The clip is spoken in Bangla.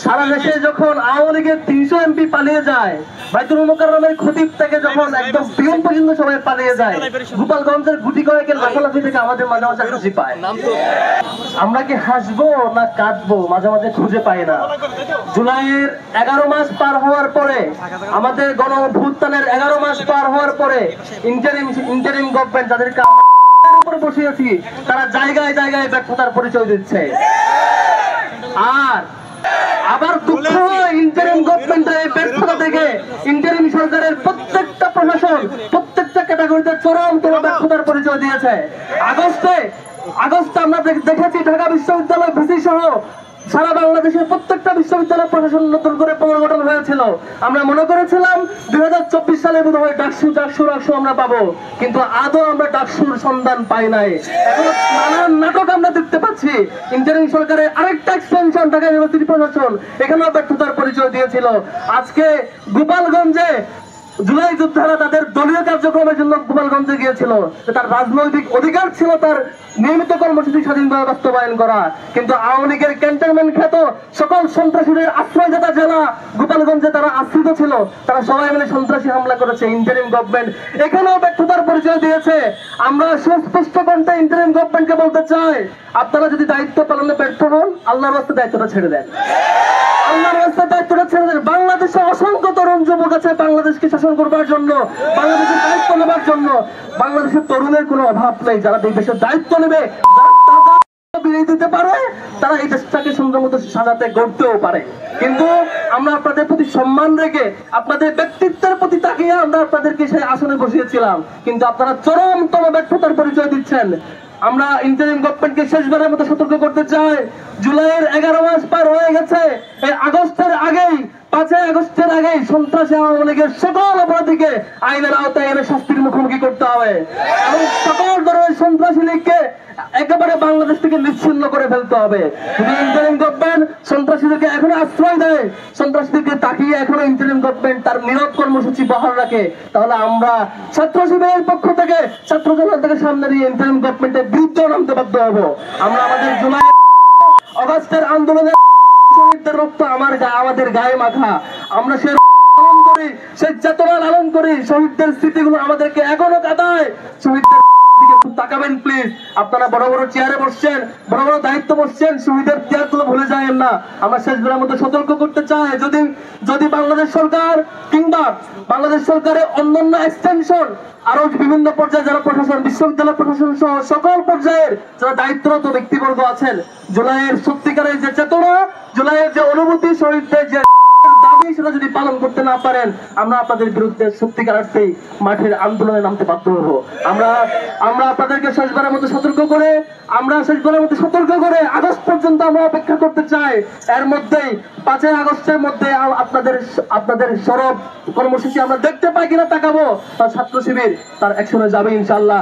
সারা দেশে যখন আওয়ামী লীগের 300 এমপি পালিয়ে যায়, বাইতুল মুকাররমের খতিব থেকে যখন একদম পিয়ন পর্যন্ত সবাই পালিয়ে যায়, গোপালগঞ্জের গুটি কয়েকের লাফালাফি থেকে আমাদের মাঝে মাঝে হাসি পায়। আমরা কি হাসবো না কাঁদবো মাঝে মাঝে খুঁজে পাই না। জুলাইয়ের 11 মাস পার হওয়ার পরে, আমাদের গণ অভ্যুত্থানের 11 মাস পার হওয়ার পরে ইন্টারিম গভর্নমেন্ট যাদেরকে উপরে বসিয়েছি, তারা জায়গায় জায়গায় ব্যর্থতার পরিচয় দিচ্ছে। আর আবার দুঃখ, ইন্টারিম গভর্নমেন্টের ব্যর্থতা থেকে ইন্টারিম সরকারের প্রত্যেকটা প্রশাসন প্রত্যেকটা ক্যাটাগরিতে চরমতম ব্যর্থতার পরিচয় দিয়েছে। আগস্টে আমরা দেখেছি ঢাকা বিশ্ববিদ্যালয় ভিসি সহ সারা বাংলাদেশের প্রত্যেকটা বিশ্ববিদ্যালয় প্রশাসন নতুন করে পুনর্গঠন হয়েছিল। আমরা মনে করেছিলাম 2024 সালে বোধ হয় ডাকসু আমরা পাবো, কিন্তু আদৌ আমরা ডাকসুর সন্ধান পাই নাই। এখন নানান নাটক আমরা দেখতে পাচ্ছি। ইন্টারিম সরকারের আরেকটা এক্সটেনশন ঢাকা ইউনিভার্সিটি প্রশাসন, এখানেও ব্যর্থতার পরিচয় দিয়েছিল। আজকে গোপালগঞ্জে জুলাই যোদ্ধারা তাদের দলীয় কার্যক্রমের জন্য গোপালগঞ্জে গিয়েছিল, তার রাজনৈতিক অধিকার ছিল তার নিয়মিত কর্মসূচি স্বাধীনভাবে বাস্তবায়ন করা। কিন্তু আওয়ামী লীগের ক্যান্টনমেন্ট খ্যাত সকল সন্ত্রাসীদের আশ্রয়দাতা জেলা গোপালগঞ্জে তারা আশ্রিত ছিল, তারা সবাই মিলে সন্ত্রাসী হামলা করেছে। ইন্টারিম গভর্নমেন্ট এখানেও ব্যর্থতার পরিচয় দিয়েছে। আমরা সুস্পষ্ট কণ্ঠে ইন্টারিম গভর্নমেন্টকে বলতে চাই, আপনারা যদি দায়িত্ব পালনে ব্যর্থ হন, আল্লাহর রাস্তায় দায়িত্বটা ছেড়ে দেন। আল্লাহর রাস্তায় দায়িত্বটা ছেড়ে দেন। বাংলাদেশে অসংখ্য তরুণ যুবক আছে বাংলাদেশকে শাসন করবার জন্য, বাংলাদেশের দায়িত্ব নেবার জন্য। বাংলাদেশের তরুণের কোনো অভাব নেই। যারা দেশের দায়িত্ব নেবে, বিলিয়ে দিতে পারে, তারা এই দেশটাকে সুন্দর মতো সাজাতে গড়তেও পারে। কিন্তু আমরা আপনাদের প্রতি সম্মান রেখে, আপনাদের ব্যক্তিত্বের প্রতি তাকিয়ে আমরা আপনাদেরকে সেই আসনে বসিয়েছিলাম, কিন্তু আপনারা চরমতম ব্যর্থতার পরিচয় দিচ্ছেন। আমরা ইন্টারিম গভর্নমেন্টকে শেষবারের মতো সতর্ক করতে চাই, জুলাইয়ের 11 মাস পার হয়ে গেছে। এই আগস্টের আগেই, 5 আগস্টের আগেই সন্ত্রাসী আওয়ামী লীগের সকল অপরাধীকে আইনের আওতায় এনে শাস্তির মুখোমুখি করতে হবে এবং সকল ধরনের সন্ত্রাসী লীগকে একেবারে বাংলাদেশ থেকে নিচ্ছিন্ন করে ফেলতে হবে। যদি ইন্টারিম গভর্নমেন্ট সন্ত্রাসীদেরকে এখনো আশ্রয় দেয়, সন্ত্রাসীদেরকে তাকিয়ে এখনো ইন্টারিম গভর্নমেন্ট তার নীরব কর্মসূচি বহাল রাখে, তাহলে আমরা ছাত্র শিবিরের পক্ষ থেকে, ছাত্র জনতা থেকে সামনে দিয়ে ইন্টারিম গভর্নমেন্টের বিরুদ্ধে নামতে বাধ্য হব। আমরা আমাদের জুলাই আগস্টের আন্দোলনের শহীদদের রক্ত আমাদের গায়ে মাখা, আমরা সে লালন করি, সেই চেতনা লালন করি। শহীদদের স্মৃতিগুলো আমাদেরকে এখনো কাঁদায়। শহীদদের তাকাবেন প্লিজ। আপনারা বড় বড় চেয়ারে বসছেন, বড় বড় দায়িত্ব বসছেন, শহীদের ত্যাগগুলো ভুলে যাবেন না। আমরা শেষবারের মতো সতর্ক করতে চাই, যদি বাংলাদেশ সরকার কিংবা বাংলাদেশ সরকারের অন্যান্য এক্সটেনশন আরো বিভিন্ন পর্যায়ে যারা প্রশাসন, বিশ্ববিদ্যালয় প্রশাসন সহ সকল পর্যায়ের যারা দায়িত্বরত ব্যক্তিবর্গ আছেন, জুলাইয়ের সত্যিকারের যে চেতনা, জুলাইয়ের যে অনুভূতি, শহীদদের যে দাবি, সেটা যদি পালন করতে না পারেন, আমরা আপনাদের বিরুদ্ধে সত্যিকার অর্থেই মাঠের আন্দোলনে নামতে বাধ্য হব। আমরা আপনাদেরকে শেষবারের মতো সতর্ক করে আগস্ট পর্যন্ত আমরা অপেক্ষা করতে চাই। এর মধ্যেই 5 আগস্টের মধ্যে আপনাদের সরব কর্মসূচি আমরা দেখতে পাই কিনা তাকাবো। ছাত্র শিবির তার অ্যাকশনে যাবে ইনশাআল্লাহ।